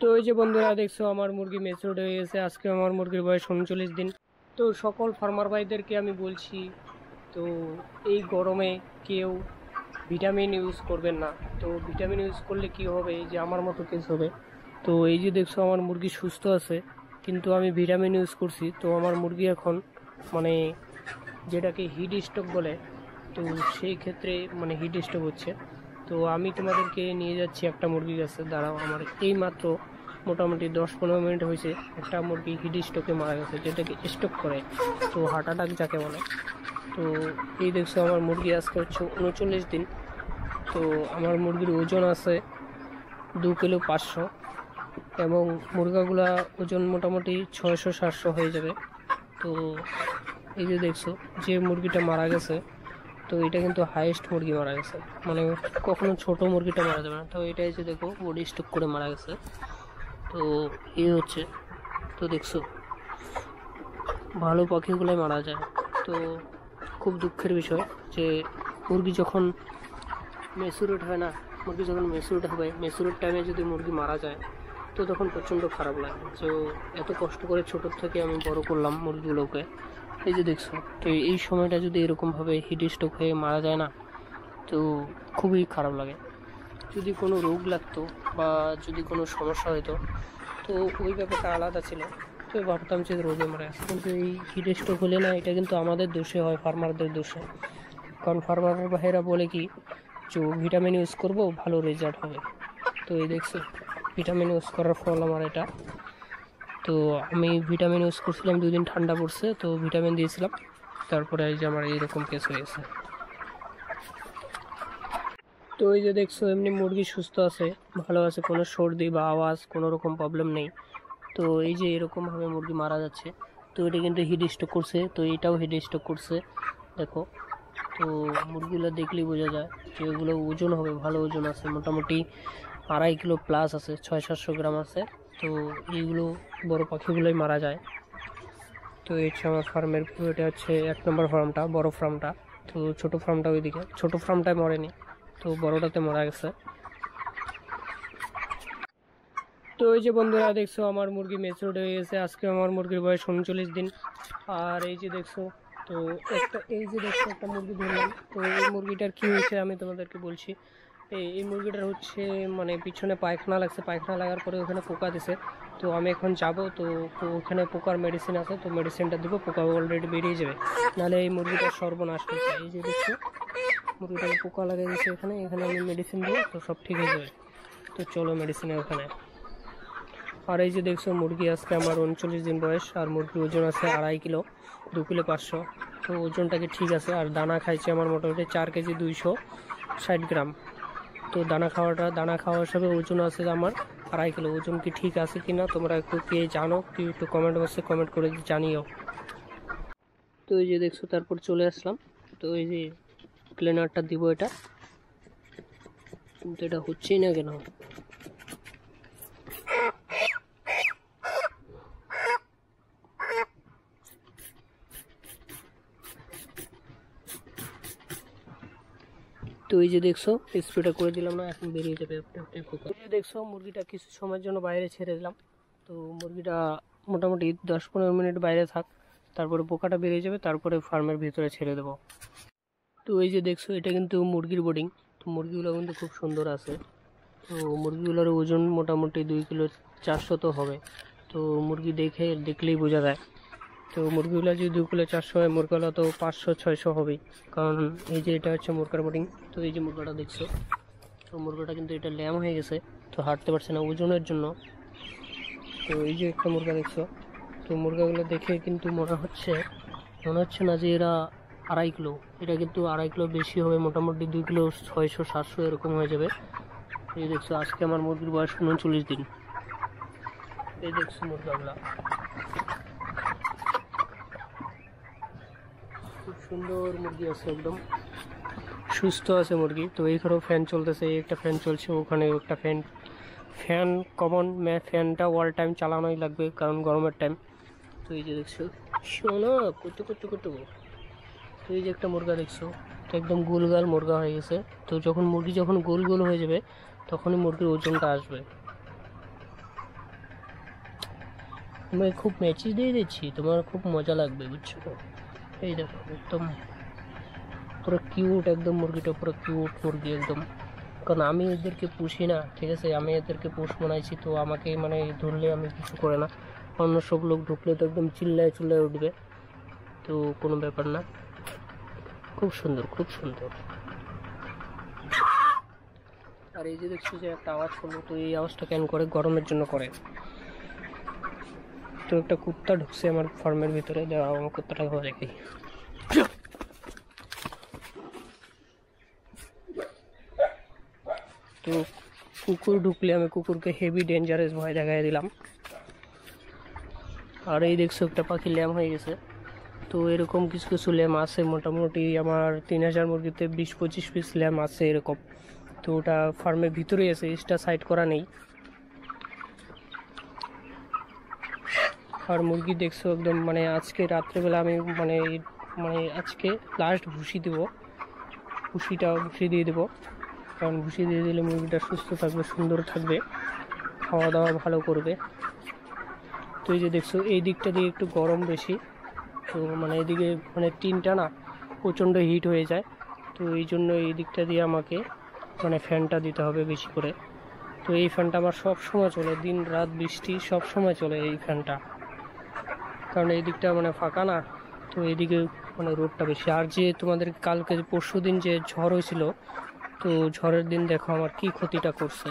তো এই যে বন্ধুরা দেখছো আমার মুরগি ম্যাচিউরড হয়ে গেছে। আজকে আমার মুরগির বয়স 39 দিন। তো সকল ফার্মার ভাইদেরকে আমি বলছি, তো এই গরমে কেউ ভিটামিন ইউজ করবেন না। তো ভিটামিন ইউজ করলে কি হবে, এই যে আমার মতো কেস হবে। তো এই যে দেখছো আমার মুরগি সুস্থ আছে, কিন্তু আমি ভিটামিন ইউজ করছি। তো আমার মুরগি এখন মানে যেটাকে হিট স্ট্রোক বলে, তো সেই ক্ষেত্রে মানে হিট স্ট্রোক হচ্ছে। তো আমি তোমাদেরকে নিয়ে যাচ্ছি একটা মুরগির কাছে, দাঁড়াও। আমার এই মাত্র মোটামুটি 10-15 মিনিট হয়েছে একটা মুরগি হিট স্ট্রোকে মারা গেছে, যেটাকে স্ট্রোক করে, তো হার্ট অ্যাটাক যাকে বলে। তো এই দেখছো আমার মুরগি আজকে হচ্ছে 39 দিন। তো আমার মুরগির ওজন আছে 2 কিলো 500, এবং মুরগাগুলা ওজন মোটামুটি 600-700 হয়ে যাবে। তো এই যে দেখছো যে মুরগিটা মারা গেছে, তো এটা কিন্তু হাইয়েস্ট মুরগি মারা গেছে, মানে কখনো ছোট মুরগিটা মারা যাবে না। তো এটাই যে দেখো বডি স্ট্রোক করে মারা গেছে। তো এই হচ্ছে, তো দেখছো ভালো পাখিগুলোই মারা যায়। তো খুব দুঃখের বিষয় যে মুরগি যখন ম্যাচিউরড হয় না, মুরগি যখন ম্যাচিউরড হবে, ম্যাচিউরড টাইমে যদি মুরগি মারা যায়, তো তখন প্রচণ্ড খারাপ লাগে। তো এত কষ্ট করে ছোটোর থেকে আমি বড় করলাম মুরগিগুলোকে, এই যে দেখছো। তো এই সময়টা যদি এরকমভাবে হিট স্ট্রোক হয়ে মারা যায় না, তো খুবই খারাপ লাগে। যদি কোনো রোগ লাগতো বা যদি কোনো সমস্যা হতো, তো ওই ব্যাপারটা আলাদা ছিল, তো ভাবতাম যে রোগে মারা গেছে। কিন্তু এই হিট স্ট্রোক হলে না, এটা কিন্তু আমাদের দোষে হয়, ফার্মারদের দোষে। কারণ ফার্মারের ভাইয়েরা বলে কি, যে ভিটামিন ইউজ করবো ভালো রেজাল্ট হবে। তো এই দেখছো ভিটামিন ইউজ করার ফল আমার এটা। তো আমি ভিটামিন ইউজ করছিলাম, 2 দিন ঠান্ডা পড়ছে, তো ভিটামিন দিয়েছিলাম, তারপরে এই যে আমার এইরকম কেস হয়েছে। তো এই যে দেখছো এমনি মুরগি সুস্থ আছে, ভালো আছে, কোনো সর্দি বা আওয়াজ কোনো রকম প্রবলেম নেই। তো এই যে এরকমভাবে মুরগি মারা যাচ্ছে, তো এটা কিন্তু হিট স্ট্রোক করছে, তো এটাও হিট স্ট্রোক করছে দেখো। তো মুরগিগুলো দেখলেই বোঝা যায় যে এগুলো ওজন হবে, ভালো ওজন আছে, মোটামুটি 2.5 কিলো প্লাস আছে, 600-700 গ্রাম আছে। তো এইগুলো বড় পাখিগুলোই মারা যায়। তো এই হচ্ছে আমার ফার্মের ভিউ, এটা হচ্ছে 1 নম্বর ফার্মটা, বড় ফার্মটা। তো ছোট ফার্মটা ওইদিকে, ছোট ফার্মটায় মরেনি, তো বড়টাতে মারা গেছে। তো এই যে বন্ধুরা দেখছো আমার মুরগি ম্যাচিউরড হয়ে গেছে। আজকে আমার মুরগির বয়স 39 দিন। আর এই যে দেখছো, তো এই যে দেখছো একটা মুরগি ধরলাম। তো এই মুরগিটার কি হয়েছে আমি তোমাদেরকে বলছি। এই মুরগিটার হচ্ছে মানে পিছনে পায়খানা লাগছে, পায়খানা লাগার পরে ওখানে পোকা দিছে। তো আমি এখন যাব, তো ওখানে পোকার মেডিসিন আছে, তো মেডিসিনটা দিব, পোকা অলরেডি বেরিয়ে যাবে, নাহলে এই মুরগিটার সর্বনাশ হয়েছে। এই যে দেখছো মুরগিটাকে পোকা লাগিয়ে দিচ্ছে এখানে, এখানে আমি মেডিসিন দিব, তো সব ঠিক হয়ে যাবে। তো চলো মেডিসিনের ওখানে। আর এই যে দেখছো মুরগি আজকে আমার 39 দিন বয়স, আর মুরগির ওজন আছে 2.5 কিলো, 2 কিলো 500। তো ওজনটাকে ঠিক আছে। আর দানা খাইছে আমার মোটামুটি 4 কেজি 260 গ্রাম। তো দানা খাওয়া হিসাবে ওজন আছে আমার 2.5 কিলো। ওজন কি ঠিক আছে কিনা তোমরা একটু কে জানো, কি একটু কমেন্ট বক্সে কমেন্ট করে জানিও। তো এই যে দেখছো তারপর চলে আসলাম। তো এই যে ক্লিনারটা দিব এটা, কিন্তু এটা হচ্ছেই না কেন। তো এই যে দেখছো স্প্রেটা করে দিলাম না, এখন বেরিয়ে যাবে পোকা। এই যে দেখছো মুরগিটা কিছু সময়ের জন্য বাইরে ছেড়ে দিলাম। তো মুরগিটা মোটামুটি 10-15 মিনিট বাইরে থাক, তারপরে পোকাটা বেরিয়ে যাবে, তারপরে ফার্মের ভিতরে ছেড়ে দেবো। তো এই যে দেখছো এটা কিন্তু মুরগির বোর্ডিং। তো মুরগিগুলো কিন্তু খুব সুন্দর আছে। তো মুরগিগুলোর ওজন মোটামুটি 2 কিলো 400 তো হবে। তো মুরগি দেখলেই বোঝা যায়। তো মুরগিগুলো যদি 2 কিলো 400 হয়, মুরগাগুলো তো 500-600 হবেই, কারণ এই যে এটা হচ্ছে মুরগার বোর্ডিং। তো এই যে মুরগাটা দেখছো, তো মুরগাটা কিন্তু এটা ল্যাম হয়ে গেছে, তো হাঁটতে পারছে না ওজনের জন্য। তো এই যে একটা মুরগা দেখছো, তো মুরগাগুলো দেখে কিন্তু মনে হচ্ছে না যে এরা 2.5 কিলো। এটা কিন্তু 2.5 কিলো বেশি হবে, মোটামুটি 2 কিলো 600-700 এরকম হয়ে যাবে। এই দেখছো আজকে আমার মুরগির বয়স 39 দিন। এই দেখছো মুরগাগুলা খুব সুন্দর মুরগি আছে, একদম সুস্থ আছে মুরগি। তো এইখানেও ফ্যান চলতেছে, একটা ফ্যান চলছে, ওখানে একটা ফ্যান কমন, ফ্যানটা অল টাইম চালানোই লাগবে কারণ গরমের টাইম। তো এই যে দেখছো শোনো কত কত কত। তো এই যে একটা মুরগা দেখছো, তো একদম গোলগাল মুরগা হয়ে গেছে। তো মুরগি যখন গোল গোল হয়ে যাবে, তখনই মুরগির ওজনটা আসবে। আমি খুব ম্যাচিস দিয়ে দিচ্ছি, তোমার খুব মজা লাগবে, বুঝছো তো। এই দেখো একদম পুরো কিউট, একদম মুরগিটা পুরো কিউট মুরগি একদম। কারণ আমি এদেরকে পুষি না, ঠিক আছে, আমি এদেরকে পোষ বানাইছি, তো আমাকে মানে ধরলে আমি কিছু করে না, অন্য সব লোক ঢুকলে তো একদম চিল্লায় চিল্লায় উঠবে, তো কোনো ব্যাপার না। খুব সুন্দর, খুব সুন্দর। আর এই যে দেখছি যে একটা আওয়াজ হলো, তো এই আওয়াজটা কেন করে? গরমের জন্য করে। তো একটা কুত্তা ঢুকছে আমার ফার্মের ভিতরে, দাঁড়াও আমার কুত্তাটাকে দেখি। তো কুকুর ঢুকলে আমি কুকুরকে হেভি ডেঞ্জারাস ভয় দেখাই দিলাম। আর এই দেখছো একটা পাখি ল্যাম হয়ে গেছে। তো এরকম কিছু কিছু ল্যাম আছে, মোটামুটি আমার 3000 মুরগিতে 20-25 পিস ল্যাম আছে এরকম। তো ওটা ফার্মের ভিতরেই আছে, এক্সট্রা সাইড করা নেই। আর মুরগি দেখছো একদম মানে আজকে রাত্রেবেলা আমি মানে মানে আজকে লাস্ট ভুসি দেবো, ভুসি দিয়ে দেবো। কারণ ভুসি দিয়ে দিলে মুরগিটা সুস্থ থাকবে, সুন্দর থাকবে, খাওয়া দাওয়া ভালো করবে। তো এই যে দেখছো এই দিকটা দিয়ে একটু গরম বেশি, তো মানে এদিকে মানে টিনটা না প্রচণ্ড হিট হয়ে যায়, তো এই জন্য এই দিকটা দিয়ে আমাকে মানে ফ্যানটা দিতে হবে বেশি করে। তো এই ফ্যানটা আমার সব সময় চলে, দিন রাত বৃষ্টি সব সময় চলে এই ফ্যানটা, কারণ এই দিকটা মানে ফাঁকা না, তো এইদিকে মানে রোদটা বেশি। আর যে তোমাদের কালকে পরশু দিন যে ঝড় হয়েছিল, তো ঝড়ের দিন দেখো আমার কি ক্ষতিটা করছে।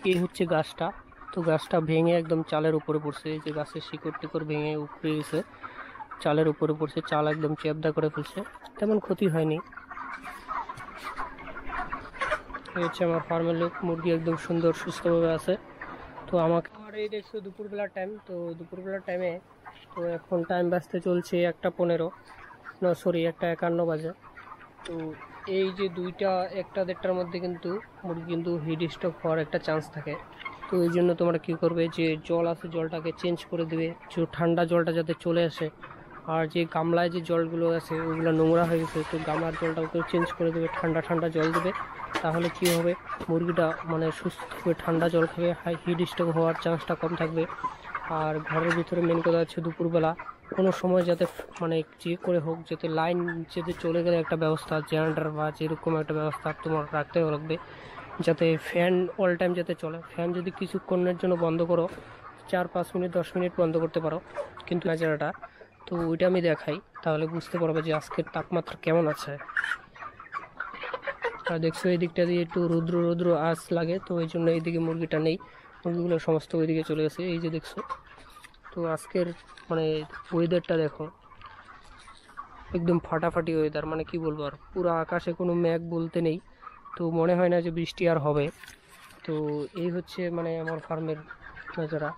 এই হচ্ছে গাছটা, তো গাছটা ভেঙে একদম চালের উপরে পড়ছে, এই যে গাছের শিকড় টিকড় ভেঙে উপরে গেছে, চালের উপরে পড়ছে, চাল একদম চ্যাপদা করে ফেলছে, তেমন ক্ষতি হয়নি। এই হচ্ছে আমার ফার্মের লোক, মুরগি একদম সুন্দর সুস্থভাবে আছে। তো আমাকে আর এই দেখছো দুপুরবেলার টাইম, তো দুপুরবেলার টাইমে তো এখন টাইম বাজতে চলছে 1:15, না সরি 1:51 বাজে। তো এই যে 2টা 1টা 1:30টার মধ্যে কিন্তু মুরগি কিন্তু হিট স্ট্রোক হওয়ার একটা চান্স থাকে। তো এই জন্য তোমরা কী করবে, যে জল আছে জলটাকে চেঞ্জ করে দেবে, যে ঠান্ডা জলটা যাতে চলে আসে। আর যে গামলায় যে জলগুলো আছে ওগুলো নোংরা হয়ে গেছে, তো গামলার জলটাকে চেঞ্জ করে দেবে, ঠান্ডা ঠান্ডা জল দেবে। তাহলে কী হবে, মুরগিটা মানে সুস্থ থাকবে, ঠান্ডা জল খাবে, হিট স্ট্রোক হওয়ার চান্সটা কম থাকবে। আর ঘরের ভিতরে মেন কথা হচ্ছে দুপুরবেলা কোনো সময় যাতে মানে যে করে হোক যাতে লাইন যাতে চলে গেলে একটা ব্যবস্থা, জেনারেটর বা যেরকম একটা ব্যবস্থা তোমার রাখতে লাগবে, যাতে ফ্যান অল টাইম যাতে চলে। ফ্যান যদি কিছুক্ষণের জন্য বন্ধ করো, 4-5 মিনিট 10 মিনিট বন্ধ করতে পারো, কিন্তু ন্যাচারাটা তো ওইটা আমি দেখাই, তাহলে বুঝতে পারবে যে আজকের তাপমাত্রা কেমন আছে। আর দেখছো এই দিকটা দিয়ে একটু রুদ্র রুদ্র আঁচ লাগে, তো এই জন্য এইদিকে মুরগিটা নেই, মুরগিগুলো সমস্ত ওইদিকে চলে গেছে। এই যে দেখছো, তো আজকের মানে ওয়েদারটা দেখো একদম ফাটাফাটি ওয়েদার, মানে কি বলবো, আর পুরো আকাশে কোনো মেঘ বলতে নেই, তো মনে হয় না যে বৃষ্টি আর হবে। তো এই হচ্ছে মানে আমার ফার্মের নজারা।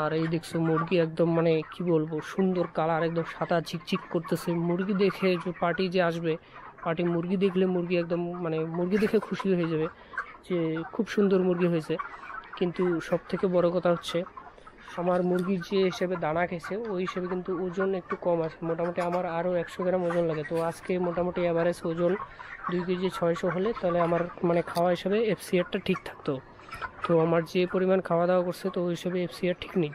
আর এই দেখছো মুরগি একদম মানে কি বলবো সুন্দর কালার, একদম সাদা ঝিকঝিক করতেছে। মুরগি দেখে যে পার্টি যে আসবে, পার্টি মুরগি দেখলে মুরগি একদম মানে মুরগি দেখে খুশি হয়ে যাবে যে খুব সুন্দর মুরগি হয়েছে। কিন্তু সব থেকে বড় কথা হচ্ছে আমার মুরগির যে হিসেবে দানা খেয়েছে ওই হিসেবে কিন্তু ওজন একটু কম আছে, মোটামুটি আমার আরও 100 গ্রাম ওজন লাগে। তো আজকে মোটামুটি অ্যাভারেজ ওজন 2 কেজি 600 হলে তাহলে আমার মানে খাওয়া হিসাবে এফসিআরটা ঠিক থাকতো। তো আমার যে পরিমাণ খাওয়া দাওয়া করছে তো ওই হিসেবে এফসিআর ঠিক নেই।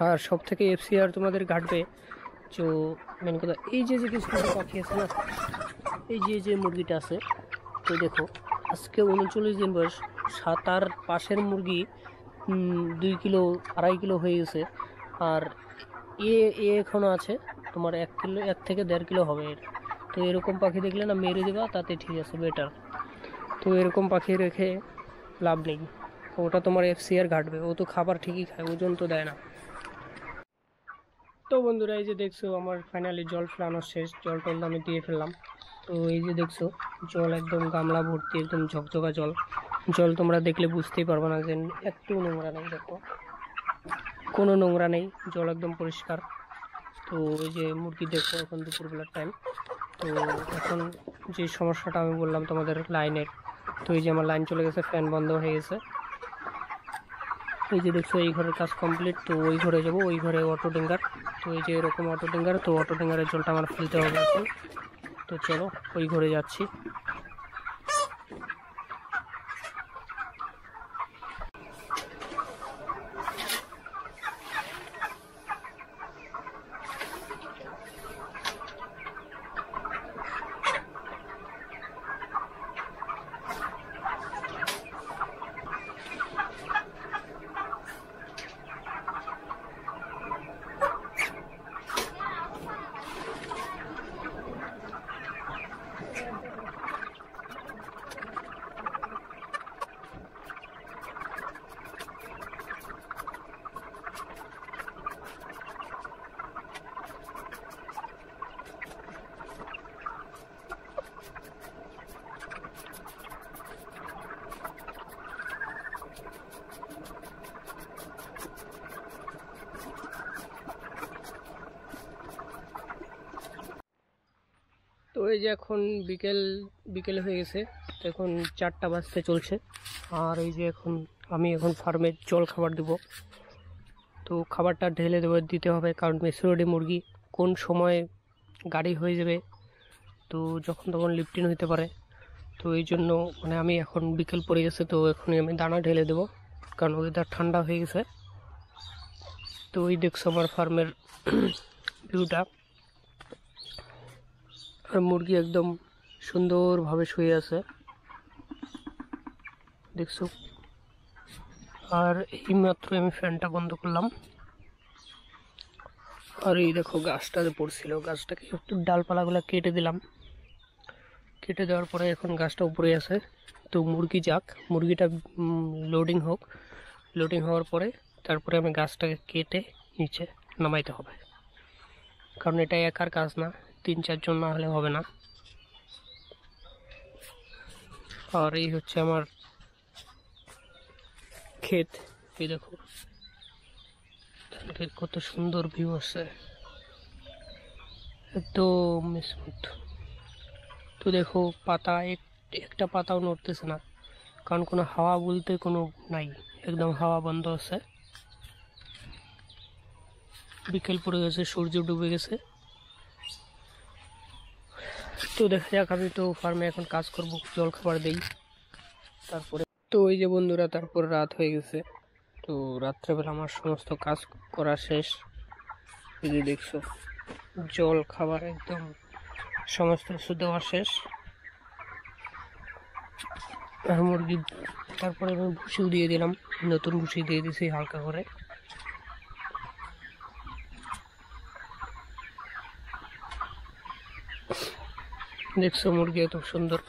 আর সব থেকে এফসিআর তোমাদের ঘাটবে তো মেন কথা এই যে যে কিছু কিছু পাখি আছে না, এই যে যে মুরগিটা আছে, তো দেখো আজকে 39 দিন বয়স, তার পাশের মুরগি 2 কিলো 2.5 কিলো হয়ে গেছে। আর এ এ এখনও আছে তোমার 1 কিলো 1 থেকে 1.5 কিলো হবে এর। তো এরকম পাখি দেখলে না মেরে দেবা, তাতে ঠিক আছে বেটার। তো এরকম পাখি রেখে লাভ নেই, ওটা তোমার এফসিআর ঘাটবে, ও তো খাবার ঠিকই খায়, ওজন তো দেয় না। তো বন্ধুরা এই যে দেখছো আমার ফাইনালি জল ফেলানো শেষ, জল টল আমি দিয়ে ফেললাম। তো এই যে দেখছো জল একদম গামলা ভর্তি, একদম ঝকঝকা জল। জল তোমরা দেখলে বুঝতেই পারবে না যে একটু নোংরা নেই, দেখো কোনো নোংরা নেই, জল একদম পরিষ্কার। তো এই যে মুরগি দেখো এখন দুপুরবেলার টাইম, তো এখন যে সমস্যাটা আমি বললাম তোমাদের লাইনের, তো এই যে আমার লাইন চলে গেছে, ফ্যান বন্ধ হয়ে গেছে। এই যে দেখছো এই ঘরের কাজ কমপ্লিট, তো ওই ঘরে যাবো, ওই ঘরে অটো ডিঙ্গার। তো এই যে এরকম অটো ডিঙ্গার, তো অটো ডিঙ্গারের জলটা আমার ফেলতে হবে এখন। তো চলো ওই ঘরে যাচ্ছি। এই যে এখন বিকেল বিকেল হয়ে গেছে, তো এখন 4টা বাজতে চলছে। আর এই যে আমি এখন ফার্মে জল খাবার দেবো। তো খাবারটা ঢেলে দিতে হবে, কারণ মেসুরডি মুরগি কোন সময় গাড়ি হয়ে যাবে, তো যখন তখন লিফটিন হইতে পারে। তো এই জন্য মানে আমি এখন বিকেল পড়ে গেছে, তো এখনই আমি দানা ঢেলে দেবো, কারণ ওয়েদার ঠান্ডা হয়ে গেছে। তো ওই দেখছো আমার ফার্মের ভিউটা, আর মুরগি একদম সুন্দরভাবে শুয়ে আছে দেখছো। আর এই মাত্র আমি ফ্যানটা বন্ধ করলাম। আর এই দেখো গাছটা পড়ছিল, গাছটাকে একটু ডালপালাগুলো কেটে দিলাম। কেটে দেওয়ার পরে এখন গাছটা উপরে আছে। তো মুরগি যাক, মুরগিটা লোডিং হোক, লোডিং হওয়ার পরে তারপরে আমি গাছটাকে কেটে নিচে নামাইতে হবে, কারণ এটা একার কাজ না, 3-4 জন না হলে হবে না। আর এই হচ্ছে আমার ক্ষেত, এই দেখো কত সুন্দর ভিউ আছে, একদম স্মুথ। তো দেখো পাতা একটা পাতাও নড়তেছে না, কারণ কোনো হাওয়া বলতে কোনো নাই, একদম হাওয়া বন্ধ আছে। বিকেল পড়ে গেছে, সূর্য ডুবে গেছে। তো দেখা যাক, আমি তো ফার্মে এখন কাজ করব, জল খাবার দেই তারপরে। তো ওই যে বন্ধুরা, তারপর রাত হয়ে গেছে। তো রাত্রেবেলা আমার সমস্ত কাজ করা শেষ। এই যে দেখছো জল খাবার একদম সমস্ত কিছু দেওয়া শেষ। আর মুরগি তারপরে আমি ভুসিও দিয়ে দিলাম, নতুন ভুসি দিয়ে দিছি হালকা করে। দেখছো মুরগি এত সুন্দর